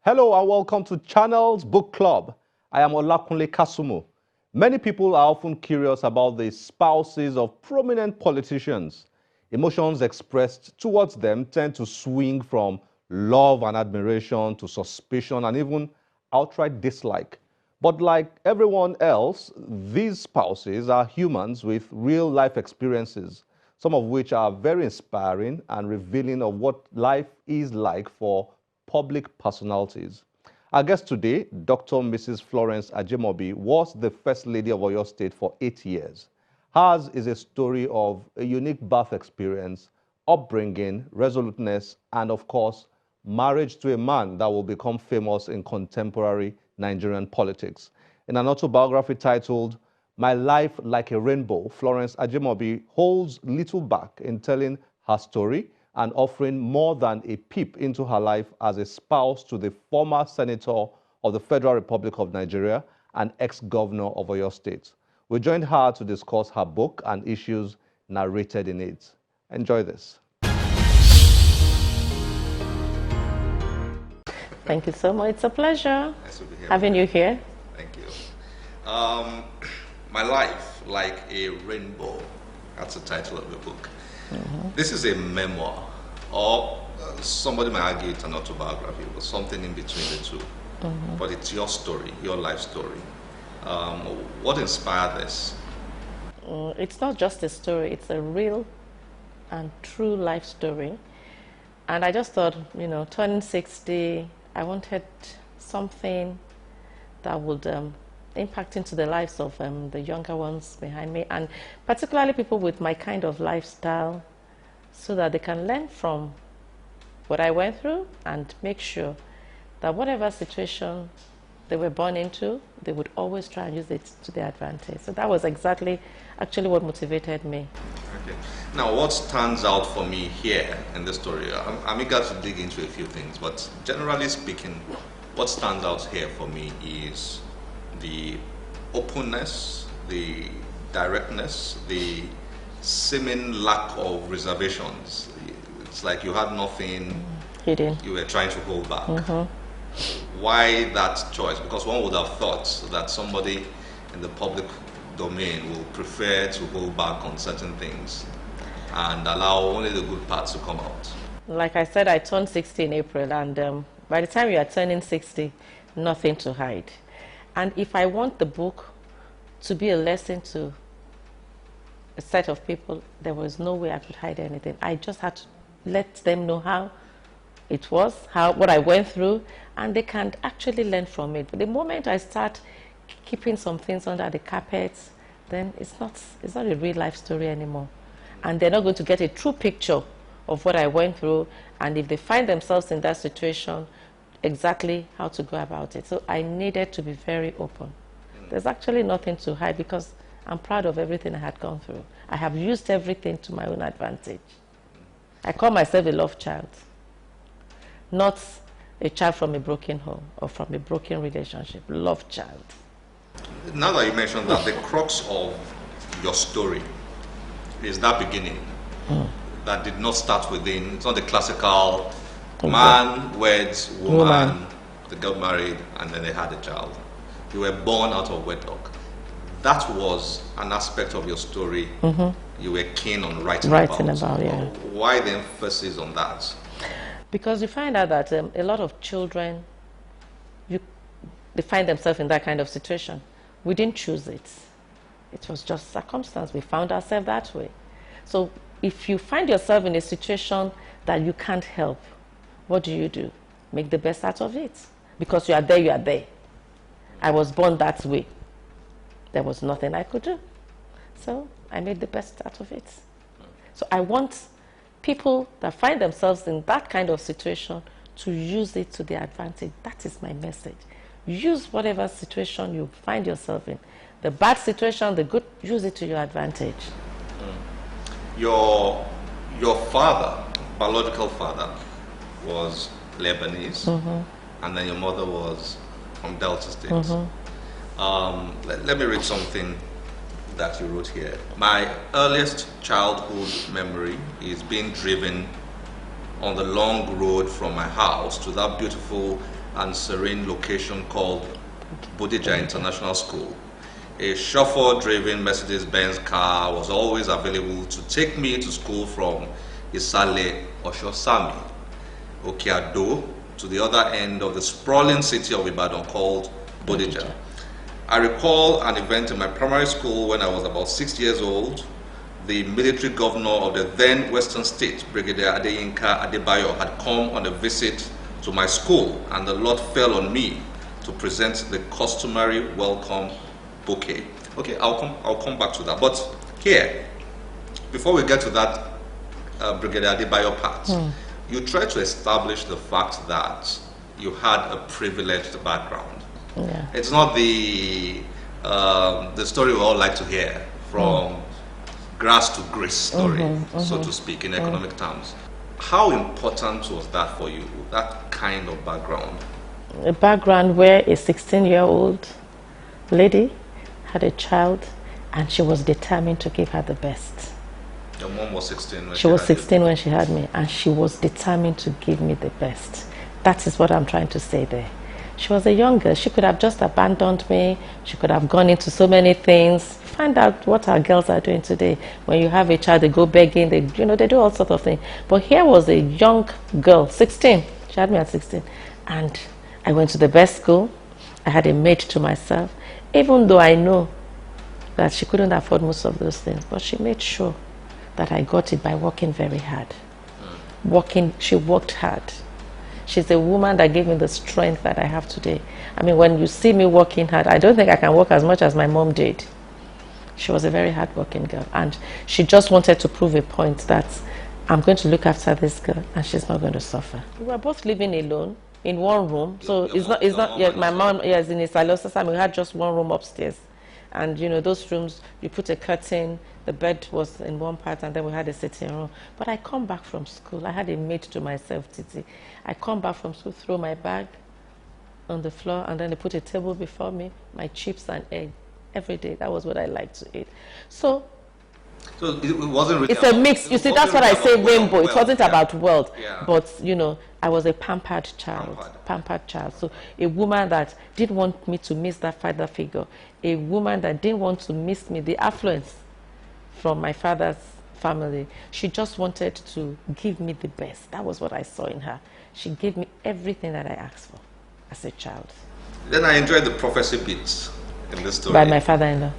Hello and welcome to Channel's Book Club. I am Olakunle Kasumu. Many people are often curious about the spouses of prominent politicians. Emotions expressed towards them tend to swing from love and admiration to suspicion and even outright dislike. But like everyone else, these spouses are humans with real life experiences, some of which are very inspiring and revealing of what life is like for public personalities. Our guest today, Dr. Mrs. Florence Ajimobi, was the First Lady of Oyo State for 8 years. Hers is a story of a unique birth experience, upbringing, resoluteness, and of course, marriage to a man that will become famous in contemporary Nigerian politics. In an autobiography titled My Life Like a Rainbow, Florence Ajimobi holds little back in telling her story and offering more than a peep into her life as a spouse to the former senator of the Federal Republic of Nigeria and ex-governor of Oyo State. We joined her to discuss her book and issues narrated in it. Enjoy this. Thank you so much. It's a pleasure Nice to be here having you here. Thank you. My Life Like a Rainbow. That's the title of the book. This is a memoir, or somebody might argue it's an autobiography, but something in between the two. But it's your story, your life story. What inspired this? It's not just a story, it's a real and true life story. And I just thought, turning 60, I wanted something that would impact into the lives of the younger ones behind me, and particularly people with my kind of lifestyle, so that they can learn from what I went through and make sure that whatever situation they were born into, they would always try and use it to their advantage. So that was actually what motivated me. Okay. Now, what stands out for me here in this story, I'm eager to dig into a few things, but generally speaking, what stands out here for me is the openness, the directness, the seeming lack of reservations. It's like you had nothing Hidden. you were trying to hold back. Why that choice? Because one would have thought that somebody in the public domain will prefer to hold back on certain things and allow only the good parts to come out. Like I said, I turned 60 in April, and by the time you are turning 60, nothing to hide. And if I want the book to be a lesson to a set of people, there was no way I could hide anything. I just had to let them know how it was, what I went through, and they can actually learn from it. But the moment I start keeping some things under the carpet, then it's not a real life story anymore. And they're not going to get a true picture of what I went through, and if they find themselves in that situation, exactly how to go about it. So I needed to be very open. There's actually nothing to hide because I'm proud of everything I had gone through. I have used everything to my own advantage. I call myself a love child, not a child from a broken home or from a broken relationship. Love child. Now that you mentioned that, the crux of your story is that beginning that did not start within. It's not the classical man weds woman, they got married, and then they had a child. You were born out of wedlock. That was an aspect of your story you were keen on writing about. Yeah. Why the emphasis on that? Because you find out that a lot of children, they find themselves in that kind of situation. We didn't choose it. It was just circumstance. We found ourselves that way. So if you find yourself in a situation that you can't help, what do? Make the best out of it. Because you are there, you are there. I was born that way. There was nothing I could do. So I made the best out of it. So I want people that find themselves in that kind of situation to use it to their advantage. That is my message. Use whatever situation you find yourself in. The bad situation, the good, use it to your advantage. Your father, biological father, was Lebanese, and then your mother was from Delta State. Let me read something that you wrote here. My earliest childhood memory is being driven on the long road from my house to that beautiful and serene location called Bodija International School. A chauffeur-driven Mercedes-Benz car was always available to take me to school from Isale, Oshosami, Okeado, to the other end of the sprawling city of Ibadan called Bodija. I recall an event in my primary school when I was about 6 years old. The military governor of the then Western State, Brigadier Adeyinka Adebayo, had come on a visit to my school, and the lot fell on me to present the customary welcome bouquet. Okay, I'll come back to that. But here, before we get to that Brigadier Adebayo part, you try to establish the fact that you had a privileged background. Yeah. It's not the story we all like to hear, from grass to grace story, so to speak, in economic terms. How important was that for you, that kind of background? A background where a 16-year-old lady had a child and she was determined to give her the best. Your mom was 16 when she was 16 when she had me, and she was determined to give me the best. That is what I'm trying to say there. She was a young girl. She could have just abandoned me. She could have gone into so many things. Find out what our girls are doing today. When you have a child, they go begging, they do all sorts of things. But here was a young girl, 16. She had me at 16. And I went to the best school. I had a maid to myself, even though I know that she couldn't afford most of those things. But she made sure that I got it by working very hard. She worked hard. She's a woman that gave me the strength that I have today. I mean, when you see me working hard, I don't think I can work as much as my mom did. She was a very hard-working girl, and she just wanted to prove a point that I'm going to look after this girl, and she's not going to suffer. We were both living alone in one room, so it's not. Yeah, my mom is in a salon. We had just one room upstairs, and those rooms, you put a curtain. The bed was in one part, and then we had a sitting room. But I come back from school. I had a maid to myself, Titi. I come back from school, throw my bag on the floor, and then they put a table before me, my chips and egg every day. That was what I liked to eat. So it wasn't really it's a mix. You see, that's what I say, rainbow. It wasn't about wealth. Yeah. But, I was a pampered child. So a woman that didn't want me to miss that father figure. A woman that didn't want to miss me, the affluence from my father's family. She just wanted to give me the best. That was what I saw in her. She gave me everything that I asked for as a child. Then I enjoyed the prophecy bits in this story. By my father-in-law.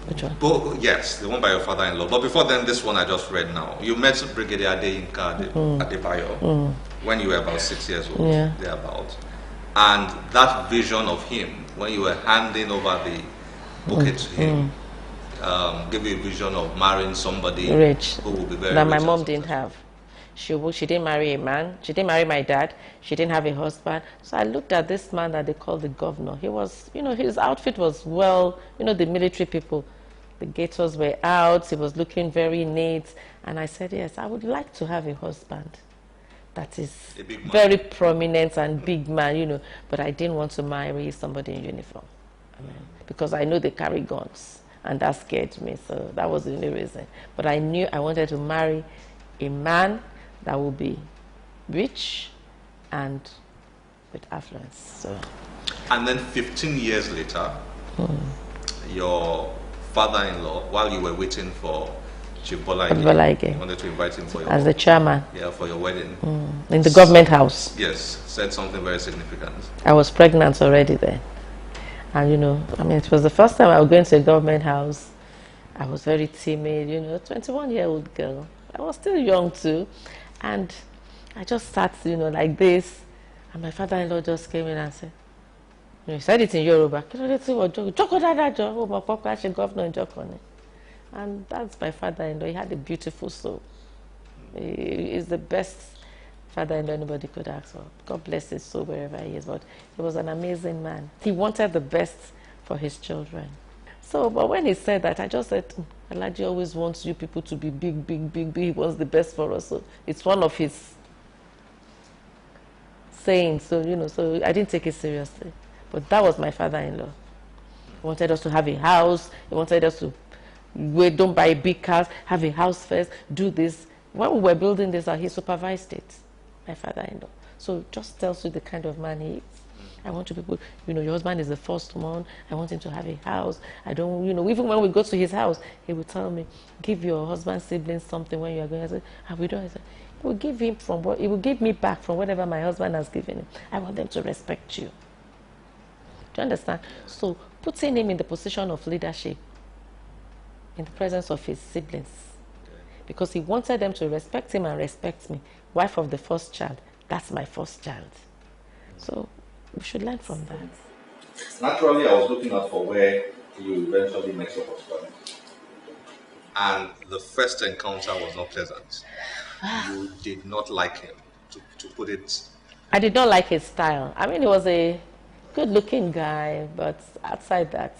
Which one? Yes, the one by your father-in-law. But before then, this one I just read now. You met Brigadier Adeyinka Adebayo when you were about 6 years old, thereabout. And that vision of him, when you were handing over the bouquet to him, gave you a vision of marrying somebody rich, who will be very that rich. my mom didn't have. She didn't marry a man. She didn't marry my dad. She didn't have a husband. So I looked at this man that they called the governor. He was, his outfit was the military people. The gaiters were out. He was looking very neat. And I said, yes, I would like to have a husband that is very prominent and big man, But I didn't want to marry somebody in uniform. Because I know they carry guns. And that scared me, so that was the only reason. But I knew I wanted to marry a man that would be rich and with affluence. So. And then 15 years later, your father-in-law, while you were waiting for Chief Bola Ige, you wanted to invite him for your as the chairman. Yeah, for your wedding. In the government house. Yes, said something very significant. I was pregnant already then. And it was the first time I was going to a government house. I was very timid, 21-year-old girl. I was still young too. And I just sat, like this. And my father-in-law just came in and said, he said it in Yoruba. And that's my father-in-law. He had a beautiful soul. He is the best father-in-law anybody could ask for. God bless his soul wherever he is. But he was an amazing man. He wanted the best for his children. So, but when he said that, I just said, Alhaji always wants you people to be big, big, big, big. He wants the best for us. So it's one of his sayings. So, so I didn't take it seriously. But that was my father-in-law. He wanted us to have a house. He wanted us to don't buy big cars, have a house first, do this. When we were building this, he supervised it, my father-in-law. So it just tells you the kind of man he is. I want to be, your husband is the first one. I want him to have a house. I don't, even when we go to his house, he will tell me, give your husband's siblings something when you are going. I say, we don't. I say, he will give him from what, he will give me back from whatever my husband has given him. I want them to respect you. Do you understand? So putting him in the position of leadership in the presence of his siblings, because he wanted them to respect him and respect me. Wife of the first child, that's my first child. So we should learn from that. Naturally, I was looking out for where you eventually met your husband. And the first encounter was not pleasant. You did not like him, to put it. I did not like his style. I mean, he was a good-looking guy, but outside that,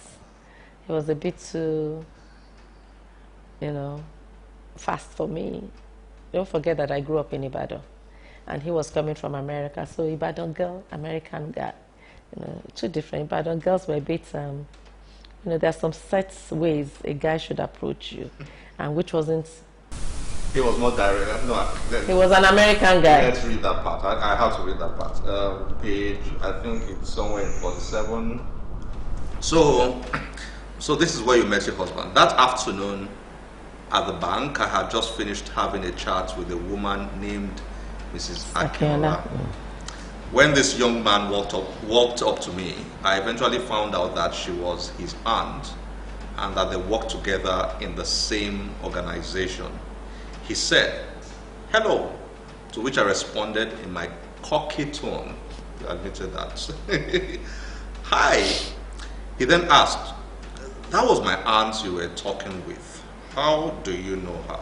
he was a bit too, fast for me. Don't forget that I grew up in Ibadan, and he was coming from America. So Ibadan girl, American guy, two different. Ibadan girls were a bit, there are some set ways a guy should approach you, and which wasn't. He was not direct. No, he was an American guy. Let's read that part. I have to read that part. Page, I think it's somewhere in 47. So this is where you met your husband. That afternoon at the bank, I had just finished having a chat with a woman named Mrs. Akinola. When this young man walked up to me, I eventually found out that she was his aunt and that they worked together in the same organization. He said, "Hello," to which I responded in my cocky tone. He admitted that. "Hi." He then asked, "That was my aunt you were talking with. How do you know her?"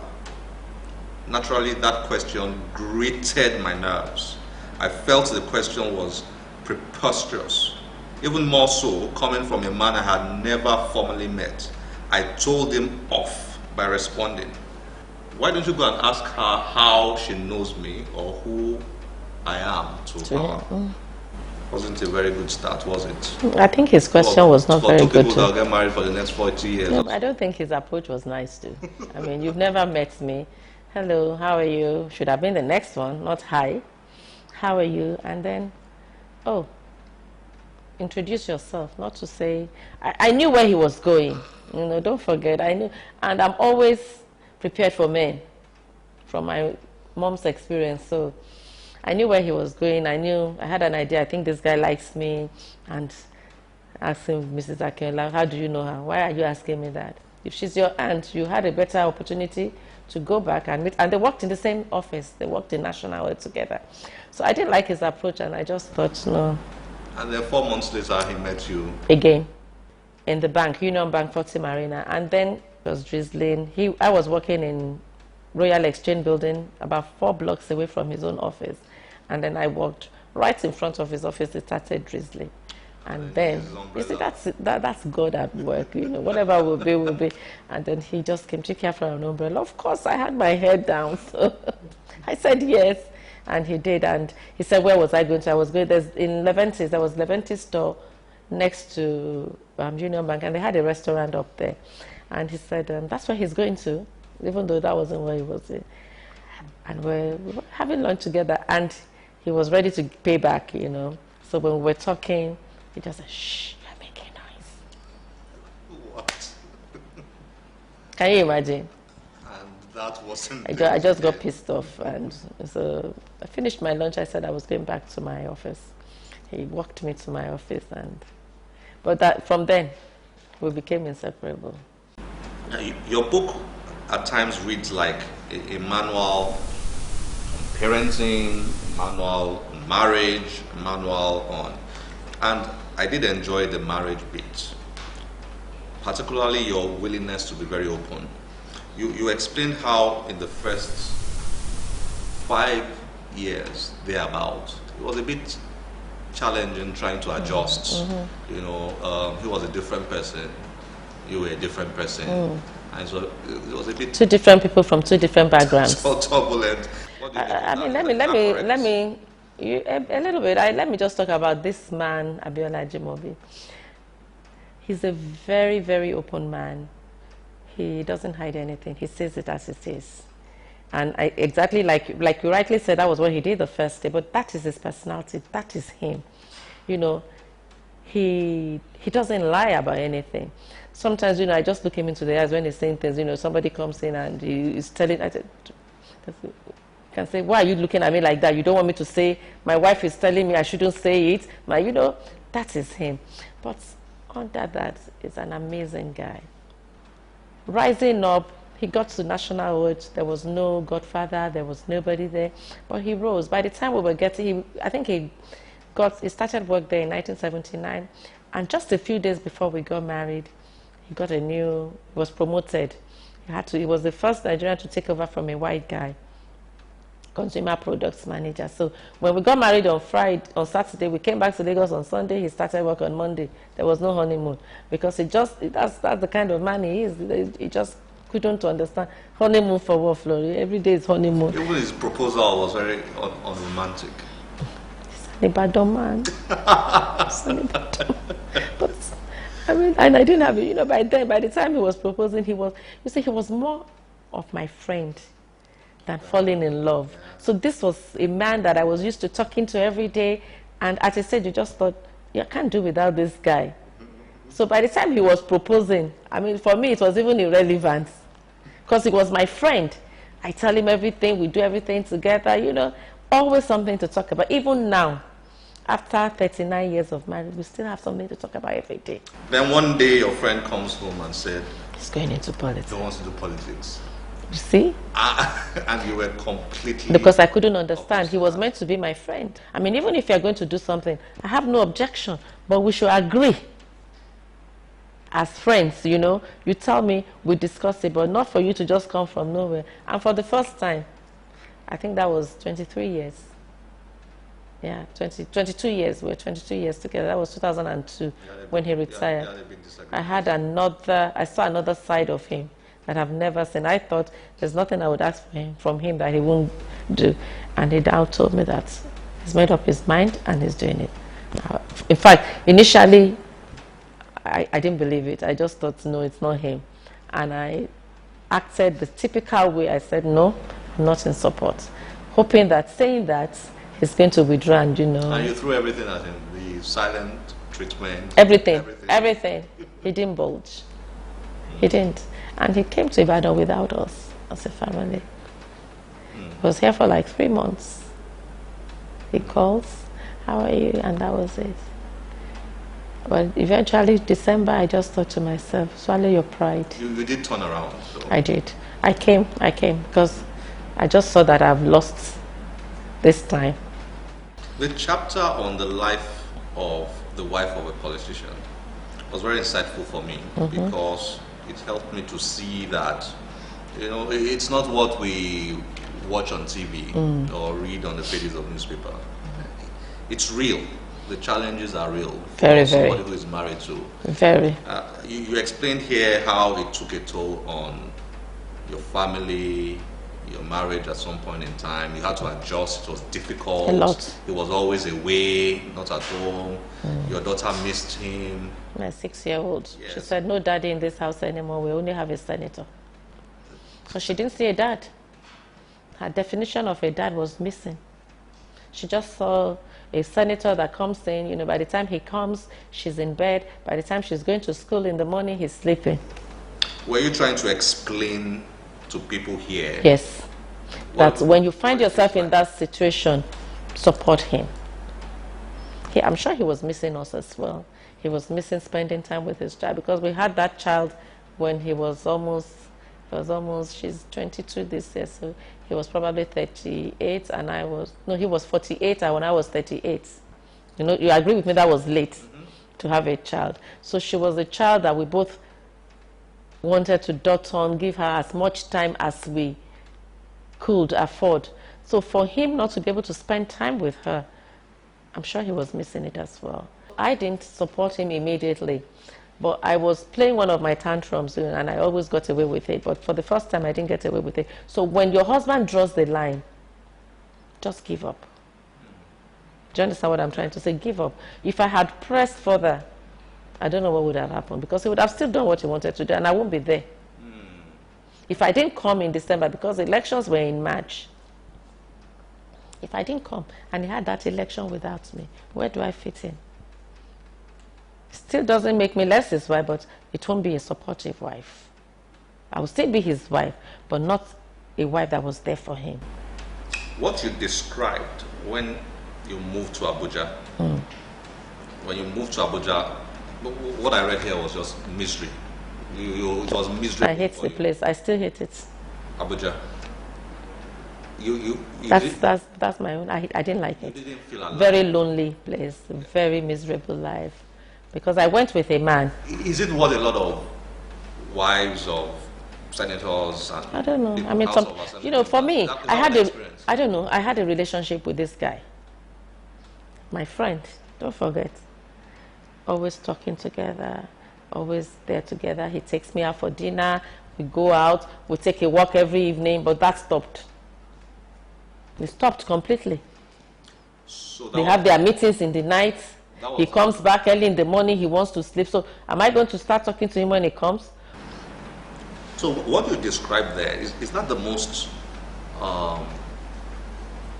Naturally, that question grated my nerves. I felt the question was preposterous. Even more so, coming from a man I had never formally met. I told him off by responding, "Why don't you go and ask her how she knows me or who I am to her?" Wasn't a very good start, was it? I think his question was not very good. For two people that will get married for the next 40 years. No, I don't think his approach was nice too. I mean, you've never met me. "Hello, how are you?" Should have been the next one, not "Hi, how are you?" And then, "Oh, introduce yourself." Not to say, I knew where he was going. Don't forget, I knew. And I'm always prepared for men from my mom's experience. So I knew where he was going. I had an idea. I think this guy likes me. And asked him, "Mrs. Akinola, how do you know her? Why are you asking me that? If she's your aunt, you had a better opportunity to go back and meet." And they worked in the same office. They worked in National Oil together. So I didn't like his approach, and I just thought, no. And then 4 months later, he met you. Again, in the bank, Union Bank, 40 Marina. And then it was drizzling. I was working in Royal Exchange Building, about 4 blocks away from his own office. And then I walked right in front of his office. It started drizzling. And then, you see, that's God at work, whatever will be, will be. And then he just came, "Take care for an umbrella." Of course, I had my head down. So I said yes. And he did. And he said, "Where was I going to?" I was going, there was Leventis store next to Union Bank, and they had a restaurant up there. And he said, that's where he's going to, even though that wasn't where he was in. And we were having lunch together, and he was ready to pay back, So when we were talking, he just said, "Shh, you're making noise." What? Can you imagine? And that wasn't. I just got pissed off, and so I finished my lunch. I said I was going back to my office. He walked me to my office, but from then, we became inseparable. Your book at times reads like a manual on parenting, a manual on marriage, a manual on, and I did enjoy the marriage bit, particularly your willingness to be very open. You explained how in the first 5 years thereabout, it was a bit challenging trying to adjust. He was a different person, you were a different person, and so it was a bit. 2 different people from 2 different backgrounds. So turbulent. Let me just talk about this man, Abiola Ajimobi. He's a very, very open man. He doesn't hide anything. He says it as it is. And exactly like you rightly said, that was what he did the first day, but that is his personality. That is him. you know, he doesn't lie about anything. Sometimes, I just look him into the eyes when he's saying things. Somebody comes in and he's telling, I can say, why are you looking at me like that? You don't want me to say, my wife is telling me I shouldn't say it. That is him. But under that is an amazing guy. Rising up, he got to national awards. There was no godfather, there was nobody there, but he rose. By the time we were getting, I think he started work there in 1979, and just a few days before we got married, he was promoted. He was the first Nigerian to take over from a white guy, consumer products manager. So when we got married on Saturday, we came back to Lagos on Sunday. He started work on Monday. There was no honeymoon because that's the kind of man he is. He just couldn't understand honeymoon for what, Florence? Every day is honeymoon. Even his proposal was very unromantic. He's an Ibadan man. But and I didn't have it. By the time he was proposing, he was more of my friend than falling in love. So this was a man that I was used to talking to every day, and as I said, you just thought, I can't do without this guy. So by the time he was proposing, for me it was even irrelevant, because he was my friend. I tell him everything, we do everything together, always something to talk about. Even now, after 39 years of marriage, we still have something to talk about every day. Then one day your friend comes home and said, he's going into politics. He wants to do politics. You see? And you were completely... Because I couldn't understand. He was meant to be my friend. Even if you're going to do something, I have no objection, but we should agree as friends, You tell me, we discuss it, but not for you to just come from nowhere. And for the first time, I think that was 23 years. Yeah, 22 years. We were 22 years together. That was 2002 when he retired. I saw another side of him that I've never seen. I thought there's nothing I would ask from him that he won't do. And he now told me that he's made up his mind and he's doing it. In fact, initially, I didn't believe it. I just thought, no, it's not him. And I acted the typical way. I said, no, I'm not in support. Hoping that, saying that, he's going to withdraw and, And you threw everything at him, the silent treatment. Everything. He didn't budge. He didn't. And he came to Ibadan without us as a family. He was here for like 3 months. He calls, how are you? And that was it. But eventually, December, I just thought to myself, swallow your pride. You did turn around. So. I did. I came because I just saw that I've lost this time. The chapter on the life of the wife of a politician was very insightful for me because it helped me to see that, it's not what we watch on TV or read on the pages of newspaper. It's real. The challenges are real for somebody who is married to. Very. You explained here how it took a toll on your family, your marriage at some point in time. You had to adjust. It was difficult. A lot. He was always away, not at home. Your daughter missed him. My 6-year-old. Yes. She said, no daddy in this house anymore. We only have a senator. So she didn't see a dad. Her definition of a dad was missing. She just saw a senator that comes in, by the time he comes, she's in bed. By the time she's going to school in the morning, he's sleeping. Were you trying to explain to people here? Yes. That when you find yourself in that situation, support him. I'm sure he was missing us as well. He was missing spending time with his child because we had that child when he was almost, she's 22 this year, so he was probably 38 and he was 48 and when I was 38. You agree with me that was late to have a child. So she was a child that we both wanted to dot on, give her as much time as we could afford. So for him not to be able to spend time with her, I'm sure he was missing it as well. I didn't support him immediately, but I was playing one of my tantrums and I always got away with it. But for the first time, I didn't get away with it. So when your husband draws the line, just give up. Do you understand what I'm trying to say? Give up. If I had pressed further, I don't know what would have happened because he would have still done what he wanted to do and I won't be there. If I didn't come in December, because elections were in March, if I didn't come and he had that election without me, where do I fit in? Still doesn't make me less his wife, but it won't be a supportive wife. I will still be his wife, but not a wife that was there for him. What you described when you moved to Abuja, when you moved to Abuja, what I read here was just misery. It was miserable. I hate the place. I still hate it. Abuja. That's my own. I didn't like it. You didn't feel alive. Very lonely place, very miserable life. Because I went with a man. Is it what a lot of wives of senators and I don't know. people I mean, House of Assembly, you know, for me, I had a, experience? I don't know. I had a relationship with this guy. My friend. Don't forget. Always talking together. Always there together. He takes me out for dinner. We go out. We take a walk every evening. But that stopped. It stopped completely. So They have their meetings in the night. He comes back early in the morning. He wants to sleep. So am I going to start talking to him when he comes? So what you described there, is that the most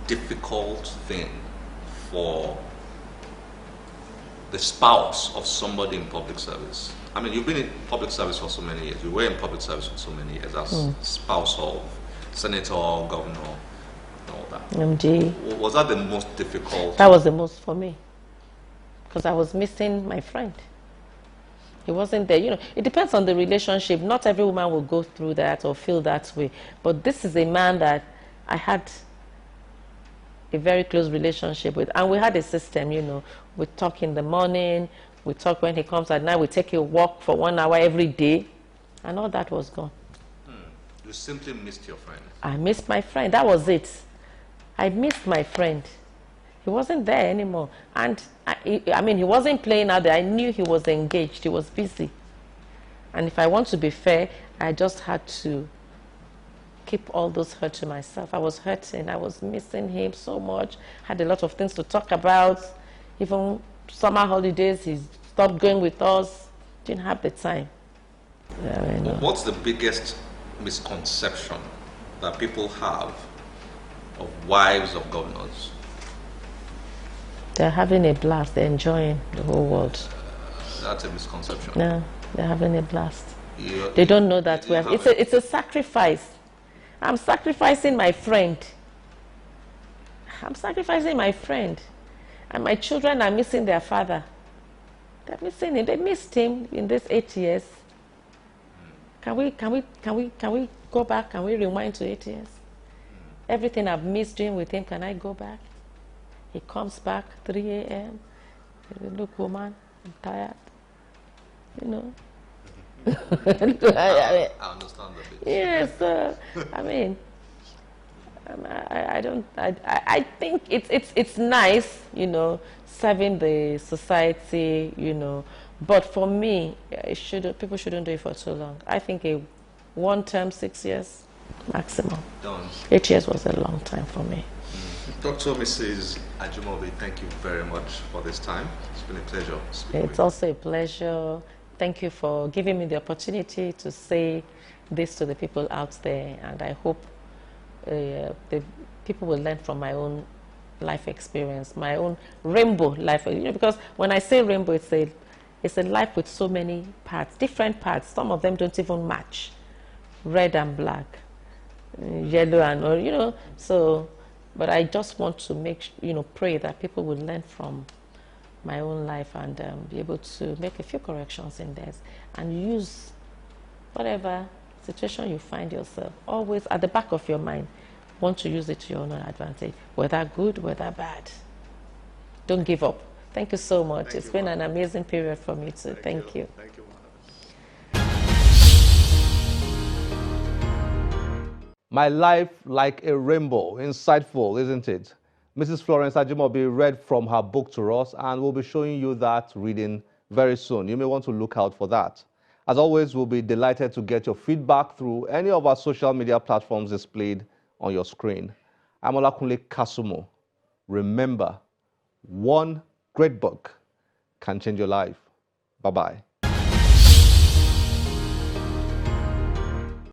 difficult thing for the spouse of somebody in public service? I mean, you've been in public service for so many years. You were in public service for so many years as spouse of senator, governor, and all that. MD. Was that the most difficult? That was the most for me. Because I was missing my friend. He wasn't there. You know, it depends on the relationship. Not every woman will go through that or feel that way. But this is a man that I had a very close relationship with. And we had a system, you know. We talk in the morning. We talk when he comes at night. We take a walk for 1 hour every day. And all that was gone. You simply missed your friend. I missed my friend. That was it. I missed my friend. He wasn't there anymore. And I mean, he wasn't playing out there. I knew he was engaged. He was busy. And if I want to be fair, I just had to keep all those hurt to myself. I was hurting. I was missing him so much. Had a lot of things to talk about. Even summer holidays, he stopped going with us. Didn't have the time. What's the biggest misconception that people have of wives of governors? They're having a blast. They're enjoying the whole world. That's a misconception. No, they're having a blast. They don't know that it's a sacrifice. I'm sacrificing my friend. I'm sacrificing my friend. And my children are missing their father. They're missing him. They missed him in these 8 years. Can we go back? Can we rewind to 8 years? Everything I've missed doing with him, can I go back? He comes back 3 a.m. Look, woman, I'm tired. You know. I understand that. Yes, I mean, I think it's nice, you know, serving the society, you know, but for me, people shouldn't do it for too long. I think a one term, 6 years maximum. Done. 8 years was a long time for me. Dr. Mrs. Ajimobi, thank you very much for this time. It's been a pleasure. It's also a pleasure. Thank you for giving me the opportunity to say this to the people out there, and I hope the people will learn from my own life experience, my own rainbow life. You know, because when I say rainbow, it's a life with so many parts, different parts. Some of them don't even match, red and black, yellow and orange, you know. So, but I just want to pray that people will learn from my own life and be able to make a few corrections in theirs and use whatever situation you find yourself, always at the back of your mind, want to use it to your own advantage, whether good, whether bad. Don't give up. Thank you so much. It's been an amazing period for me too. Thank you. Thank you. My life like a rainbow. Insightful, isn't it? Mrs. Florence Ajimobi read from her book to us, and we'll be showing you that reading very soon. You may want to look out for that. As always, we'll be delighted to get your feedback through any of our social media platforms displayed on your screen. I'm Olakunle Kasumo. Remember, one great book can change your life. Bye-bye.